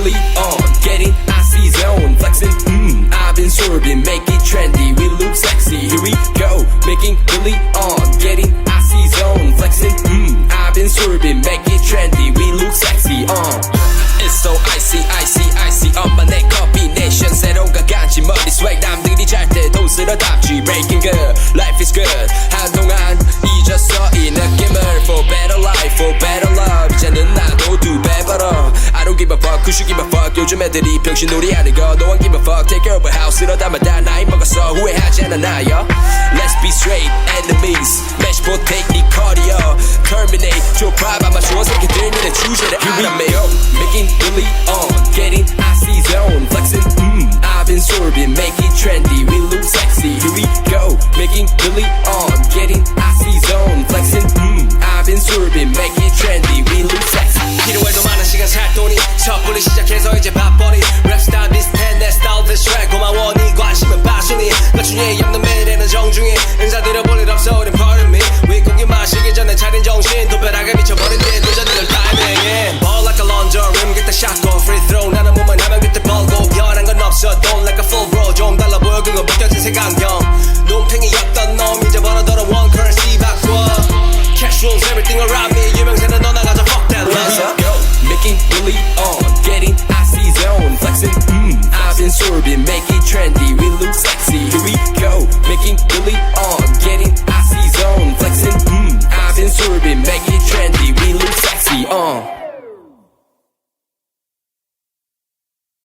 really on, getting icy zone, flexing, I've been sorbing, make it trendy, we look sexy, here we go, making really on, getting icy zone, flexing, I've been sorbing, make it trendy, we look sexy, It's so icy, icy, icy, 엄마 내 combination, 새로운 가간지 머리 swag, 남들이 잘 때도 쓸어담지, breaking good, life is good, 한동안 잊었어 이 느낌을, for better life, for better love, 이제는 나도 두 배 벌어, I don't give a fuck, who should give a fuck, 요즘 애들이 병신놀이 하는 거, no one give a fuck, take care of a house, 이러다마다 나이 먹었어, 후회하지 않아 나요, let's be straight, enemies, match take 네 cardio, terminate, 좁아 아마 좋은 새끼들 눈에 주제를 알아매요, making really on, getting icy zone, flexing, I've been sorbing, make it trendy, we look sexy, here we go, making really on, getting icy zone, flexing, I've been sorbing, make it trendy, we look sexy. 필요할 더 많은 시간 살 돈이 섣불리 시작해서 이제 밥벌이